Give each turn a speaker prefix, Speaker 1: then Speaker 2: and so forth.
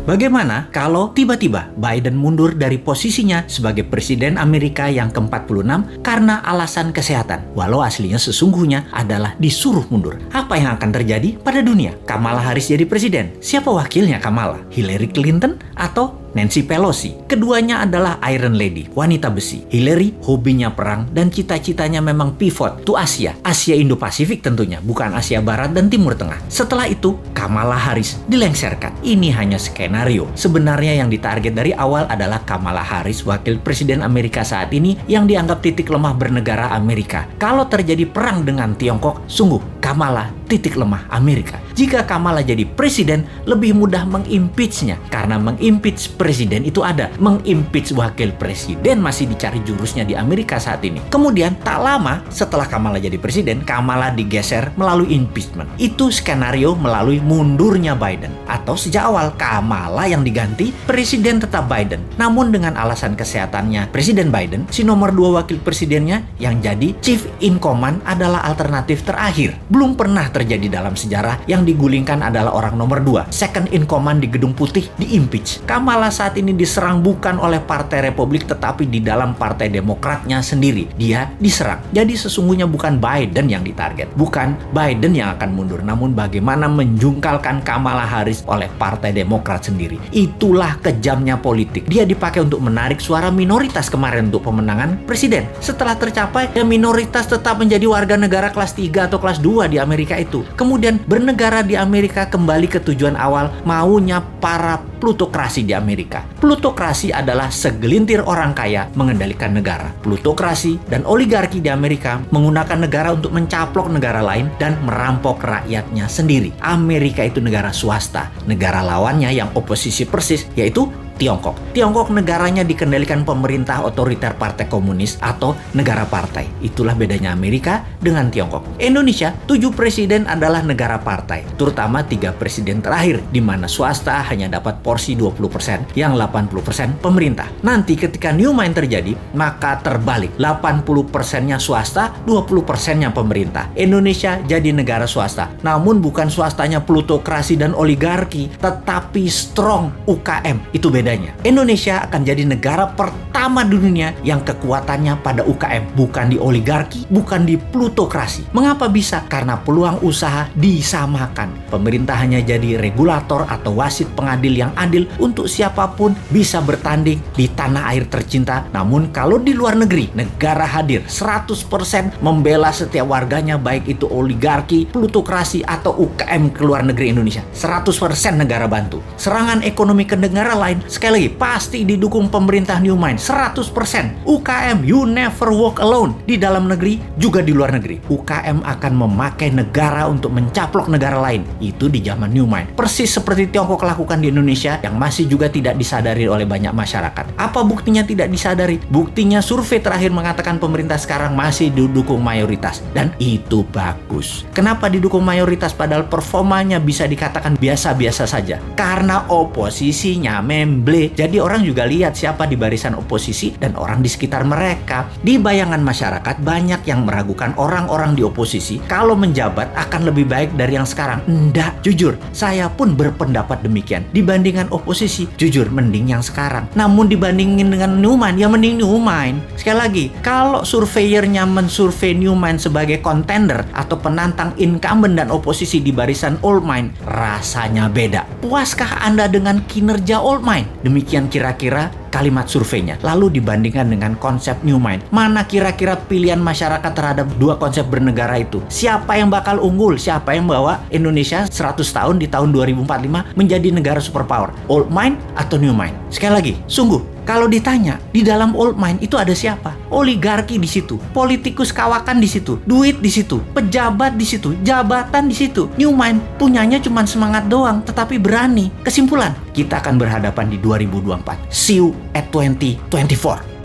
Speaker 1: Bagaimana kalau tiba-tiba Biden mundur dari posisinya sebagai Presiden Amerika yang ke-46 karena alasan kesehatan, walau aslinya sesungguhnya adalah disuruh mundur? Apa yang akan terjadi pada dunia? Kamala Harris jadi presiden. Siapa wakilnya Kamala? Hillary Clinton atau Nancy Pelosi? Keduanya adalah Iron Lady, wanita besi. Hillary hobinya perang dan cita-citanya memang pivot to Asia Indo-Pasifik tentunya, bukan Asia Barat dan Timur Tengah. Setelah itu, Kamala Harris dilengsarkan. Ini hanya skenario. Sebenarnya yang ditarget dari awal adalah Kamala Harris, wakil presiden Amerika saat ini yang dianggap titik lemah bernegara Amerika. Kalau terjadi perang dengan Tiongkok, sungguh Kamala titik lemah Amerika. Jika Kamala jadi presiden, lebih mudah mengimpeachnya karena mengimpeach presiden itu ada. Mengimpeach wakil presiden masih dicari jurusnya di Amerika saat ini. Kemudian tak lama setelah Kamala jadi presiden, Kamala digeser melalui impeachment. Itu skenario melalui mundurnya Biden. Atau sejak awal Kamala yang diganti, presiden tetap Biden. Namun dengan alasan kesehatannya Presiden Biden, si nomor 2 wakil presidennya yang jadi chief in command adalah alternatif terakhir. Belum pernah terjadi dalam sejarah yang digulingkan adalah orang nomor 2, second in command di Gedung Putih, diimpeach. Kamala saat ini diserang bukan oleh Partai Republik tetapi di dalam Partai Demokratnya sendiri. Dia diserang. Jadi sesungguhnya bukan Biden yang ditarget, bukan Biden yang akan mundur, namun bagaimana menjungkalkan Kamala Harris oleh Partai Demokrat sendiri. Itulah kejamnya politik. Dia dipakai untuk menarik suara minoritas kemarin untuk pemenangan presiden. Setelah tercapai, ya minoritas tetap menjadi warga negara kelas 3 atau kelas 2 di Amerika itu. Kemudian bernegara di Amerika kembali ke tujuan awal, maunya para plutokrasi di Amerika. Plutokrasi adalah segelintir orang kaya mengendalikan negara. Plutokrasi dan oligarki di Amerika menggunakan negara untuk mencaplok negara lain dan merampok rakyatnya sendiri. Amerika itu negara swasta. Negara lawannya yang oposisi persis yaitu Tiongkok. Tiongkok negaranya dikendalikan pemerintah otoriter partai komunis atau negara partai. Itulah bedanya Amerika dengan Tiongkok. Indonesia, 7 presiden adalah negara partai, terutama 3 presiden terakhir, di mana swasta hanya dapat porsi 20%, yang 80% pemerintah. Nanti ketika new mind terjadi, maka terbalik. 80%-nya swasta, 20%-nya pemerintah. Indonesia jadi negara swasta, namun bukan swastanya plutokrasi dan oligarki, tetapi strong UKM. Itu beda. Indonesia akan jadi negara pertama di dunia yang kekuatannya pada UKM, bukan di oligarki, bukan di plutokrasi. Mengapa bisa? Karena peluang usaha disamakan. Pemerintah hanya jadi regulator atau wasit pengadil yang adil untuk siapapun bisa bertanding di tanah air tercinta. Namun kalau di luar negeri, negara hadir 100% membela setiap warganya, baik itu oligarki, plutokrasi atau UKM ke luar negeri Indonesia. 100% negara bantu. Serangan ekonomi ke negara lain sekali lagi, pasti didukung pemerintah New Mind 100%. UKM, you never walk alone. Di dalam negeri, juga di luar negeri. UKM akan memakai negara untuk mencaplok negara lain. Itu di zaman New Mind. Persis seperti Tiongkok lakukan di Indonesia, yang masih juga tidak disadari oleh banyak masyarakat. Apa buktinya tidak disadari? Buktinya survei terakhir mengatakan pemerintah sekarang masih didukung mayoritas. Dan itu bagus. Kenapa didukung mayoritas padahal performanya bisa dikatakan biasa-biasa saja? Karena oposisinya Jadi orang juga lihat siapa di barisan oposisi dan orang di sekitar mereka. Di bayangan masyarakat banyak yang meragukan orang-orang di oposisi kalau menjabat akan lebih baik dari yang sekarang. Enggak, jujur, saya pun berpendapat demikian. Dibandingkan oposisi, jujur mending yang sekarang. Namun dibandingin dengan New Mind, ya mending New Mind. Sekali lagi, kalau surveyornya mensurvei New Mind sebagai contender atau penantang incumbent dan oposisi di barisan Old Mind, rasanya beda. Puaskah Anda dengan kinerja Old Mind? Demikian kira-kira kalimat surveinya. Lalu dibandingkan dengan konsep New Mind, mana kira-kira pilihan masyarakat terhadap dua konsep bernegara itu? Siapa yang bakal unggul? Siapa yang bawa Indonesia 100 tahun di tahun 2045 menjadi negara superpower? Old Mind atau New Mind? Sekali lagi, sungguh kalau ditanya, di dalam Old Mind itu ada siapa? Oligarki di situ, politikus kawakan di situ, duit di situ, pejabat di situ, jabatan di situ. New Mind punyanya cuma semangat doang, tetapi berani. Kesimpulan, kita akan berhadapan di 2024. See you at 2024.